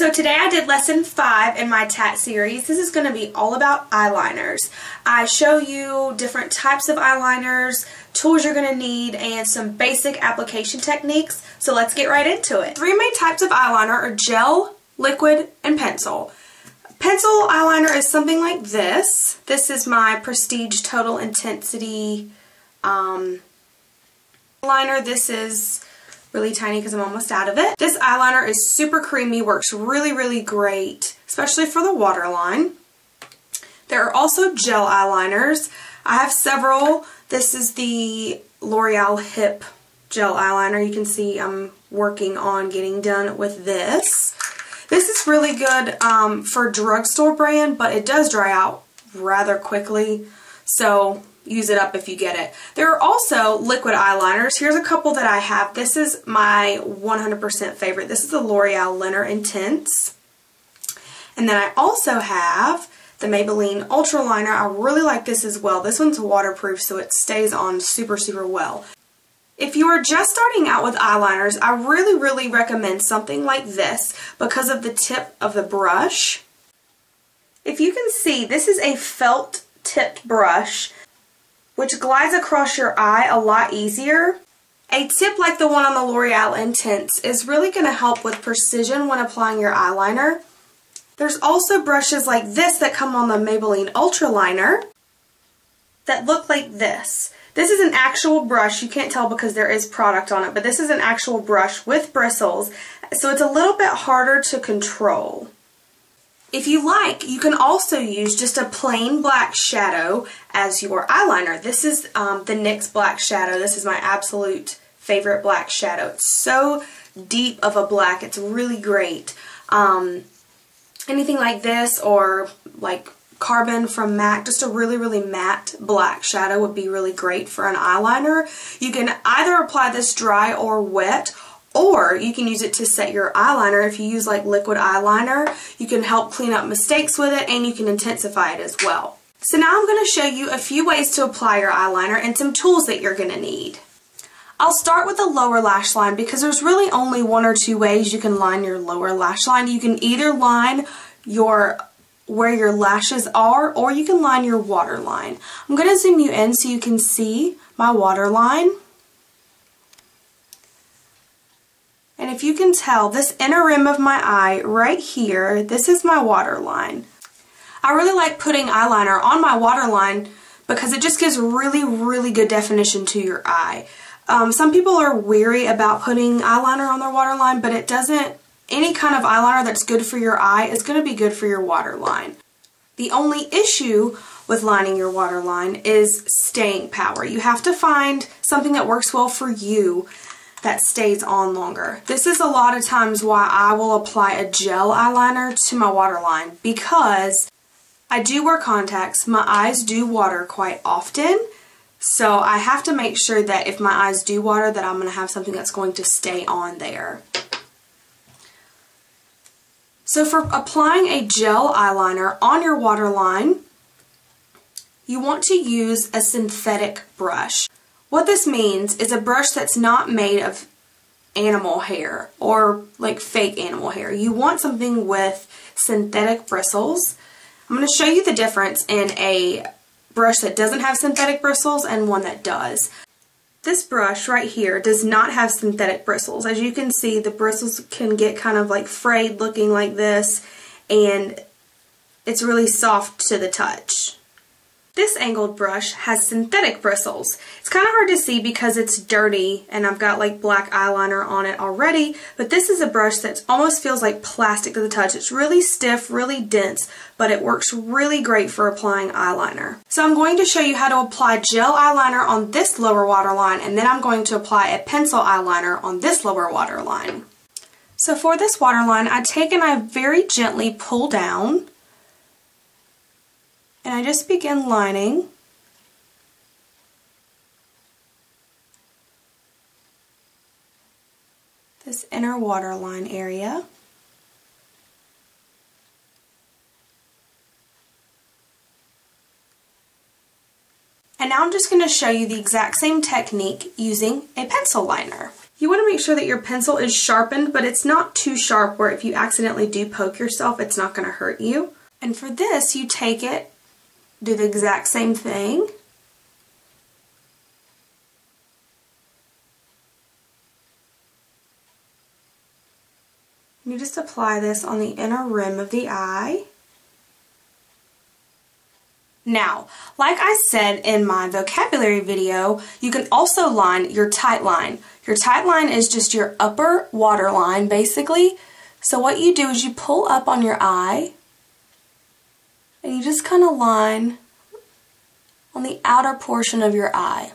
So today I did lesson 5 in my TAT series. This is going to be all about eyeliners. I show you different types of eyeliners, tools you're going to need, and some basic application techniques. So let's get right into it. Three main types of eyeliner are gel, liquid, and pencil. Pencil eyeliner is something like this. This is my Prestige Total Intensity eyeliner. This is really tiny because I'm almost out of it. This eyeliner is super creamy, works really great, especially for the waterline. There are also gel eyeliners. I have several. This is the L'Oreal Hip gel eyeliner. You can see I'm working on getting done with this. This is really good for drugstore brand, but it does dry out rather quickly, so use it up if you get it. There are also liquid eyeliners. Here's a couple that I have. This is my 100% favorite. This is the L'Oreal Liner Intense. And then I also have the Maybelline Ultra Liner. I really like this as well. This one's waterproof, so it stays on super well. If you are just starting out with eyeliners, I really recommend something like this because of the tip of the brush. If you can see, this is a felt tipped brush which glides across your eye a lot easier. A tip like the one on the L'Oreal Intense is really going to help with precision when applying your eyeliner. There's also brushes like this that come on the Maybelline Ultra Liner that look like this. This is an actual brush. You can't tell because there is product on it, but this is an actual brush with bristles, so it's a little bit harder to control. If you like, you can also use just a plain black shadow as your eyeliner. This is the NYX black shadow. This is my absolute favorite black shadow. It's so deep of a black. It's really great. Anything like this or like Carbon from MAC, just a really matte black shadow would be really great for an eyeliner. You can either apply this dry or wet, or you can use it to set your eyeliner. If you use like liquid eyeliner, you can help clean up mistakes with it and you can intensify it as well. So now I'm going to show you a few ways to apply your eyeliner and some tools that you're going to need. I'll start with the lower lash line because there's really only one or two ways you can line your lower lash line. You can either line where your lashes are, or you can line your waterline. I'm going to zoom you in so you can see my waterline. And if you can tell, this inner rim of my eye right here, this is my waterline. I really like putting eyeliner on my waterline because it just gives really good definition to your eye. Some people are weary about putting eyeliner on their waterline, but it doesn't. Any kind of eyeliner that's good for your eye is going to be good for your waterline. The only issue with lining your waterline is staying power. You have to find something that works well for you that stays on longer. This is a lot of times why I will apply a gel eyeliner to my waterline because I do wear contacts. My eyes do water quite often, so I have to make sure that if my eyes do water that I'm going to have something that's going to stay on there. So for applying a gel eyeliner on your waterline, you want to use a synthetic brush. What this means is a brush that's not made of animal hair or like fake animal hair. You want something with synthetic bristles. I'm going to show you the difference in a brush that doesn't have synthetic bristles and one that does. This brush right here does not have synthetic bristles. As you can see, the bristles can get kind of like frayed looking like this, and it's really soft to the touch. This angled brush has synthetic bristles. It's kind of hard to see because it's dirty and I've got like black eyeliner on it already, but this is a brush that almost feels like plastic to the touch. It's really stiff, really dense, but it works really great for applying eyeliner. So I'm going to show you how to apply gel eyeliner on this lower waterline, and then I'm going to apply a pencil eyeliner on this lower waterline. So for this waterline, I take and I very gently pull down, and I just begin lining this inner waterline area. And now I'm just going to show you the exact same technique using a pencil liner. You want to make sure that your pencil is sharpened, but it's not too sharp where if you accidentally do poke yourself, it's not going to hurt you. And for this, you take it, do the exact same thing. You just apply this on the inner rim of the eye. Now, like I said in my vocabulary video, you can also line your tight line. Your tight line is just your upper waterline, basically. So what you do is you pull up on your eye, and you just kind of line on the outer portion of your eye.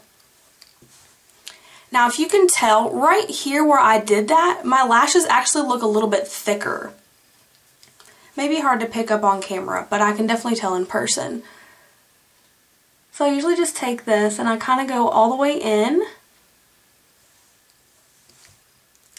Now, if you can tell, right here where I did that, my lashes actually look a little bit thicker. Maybe hard to pick up on camera, but I can definitely tell in person. So I usually just take this and I kind of go all the way in.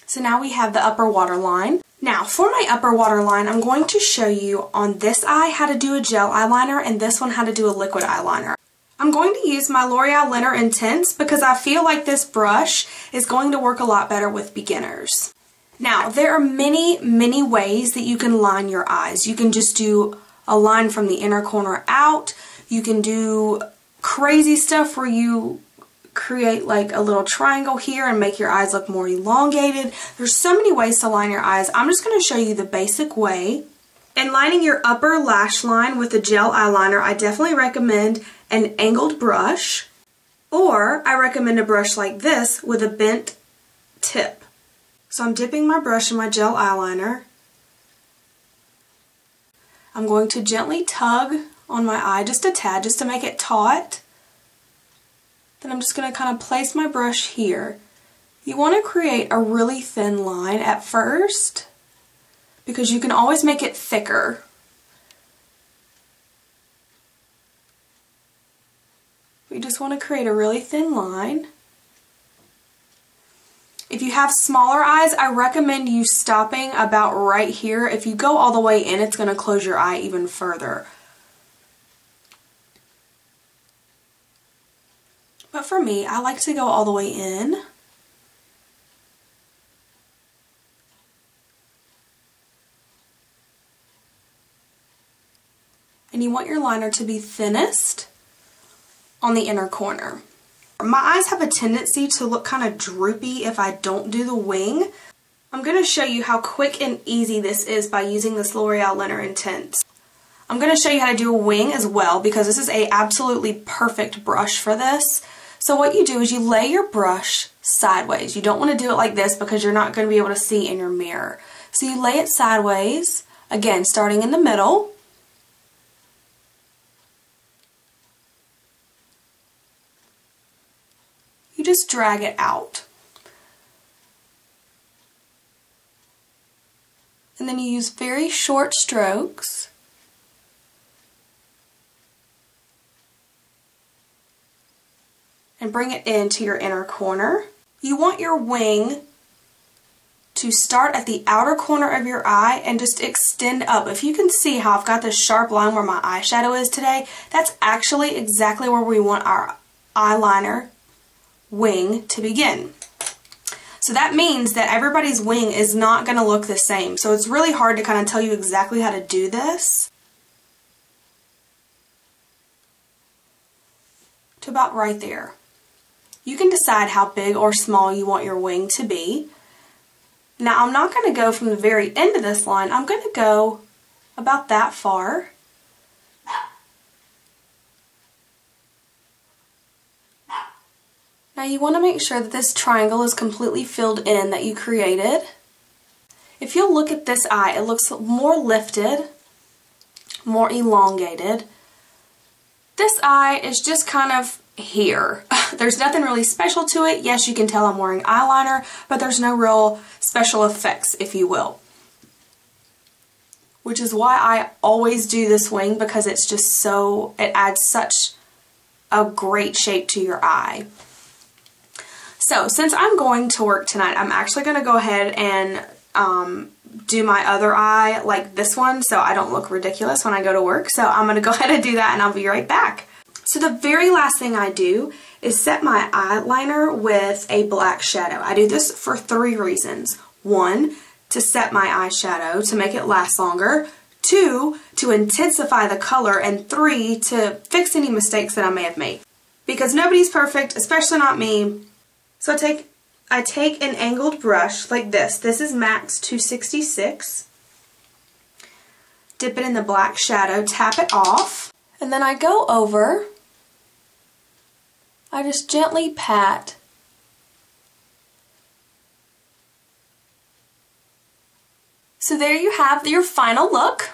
So now we have the upper waterline. Now for my upper waterline, I'm going to show you on this eye how to do a gel eyeliner and this one how to do a liquid eyeliner. I'm going to use my L'Oreal Liner Intense because I feel like this brush is going to work a lot better with beginners. Now there are many ways that you can line your eyes. You can just do a line from the inner corner out. You can do crazy stuff where you create like a little triangle here and make your eyes look more elongated. There's so many ways to line your eyes. I'm just going to show you the basic way. In lining your upper lash line with a gel eyeliner, I definitely recommend an angled brush, or I recommend a brush like this with a bent tip. So I'm dipping my brush in my gel eyeliner. I'm going to gently tug on my eye just a tad, just to make it taut. Then I'm just going to kind of place my brush here. You want to create a really thin line at first because you can always make it thicker. You just want to create a really thin line. If you have smaller eyes, I recommend you stopping about right here. If you go all the way in, it's going to close your eye even further. But for me, I like to go all the way in. And you want your liner to be thinnest on the inner corner. My eyes have a tendency to look kind of droopy if I don't do the wing. I'm going to show you how quick and easy this is by using this L'Oreal Liner Intense. I'm going to show you how to do a wing as well because this is a absolutely perfect brush for this. So what you do is you lay your brush sideways. You don't want to do it like this because you're not going to be able to see in your mirror. So you lay it sideways, again starting in the middle. You just drag it out. And then you use very short strokes. And bring it into your inner corner. You want your wing to start at the outer corner of your eye and just extend up. If you can see how I've got this sharp line where my eyeshadow is today, that's actually exactly where we want our eyeliner wing to begin. So that means that everybody's wing is not going to look the same. So it's really hard to kind of tell you exactly how to do this. To about right there. You can decide how big or small you want your wing to be. Now I'm not going to go from the very end of this line. I'm going to go about that far. Now you want to make sure that this triangle is completely filled in that you created. If you'll look at this eye, it looks more lifted, more elongated. This eye is just kind of here. There's nothing really special to it. Yes, you can tell I'm wearing eyeliner, but there's no real special effects, if you will. Which is why I always do this wing, because it's just so, it adds such a great shape to your eye. So since I'm going to work tonight, I'm actually going to go ahead and do my other eye like this one so I don't look ridiculous when I go to work. So I'm going to go ahead and do that and I'll be right back. So the very last thing I do is set my eyeliner with a black shadow. I do this for 3 reasons. 1, to set my eyeshadow to make it last longer. 2, to intensify the color. And 3, to fix any mistakes that I may have made. Because nobody's perfect, especially not me. So I take an angled brush like this. This is Max 266. Dip it in the black shadow, tap it off, and then I go over. I just gently pat. So there you have your final look.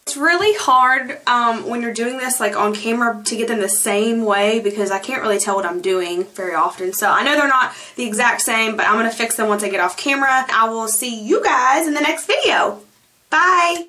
It's really hard when you're doing this like on camera to get them the same way because I can't really tell what I'm doing very often. So I know they're not the exact same, but I'm going to fix them once I get off camera. I will see you guys in the next video. Bye!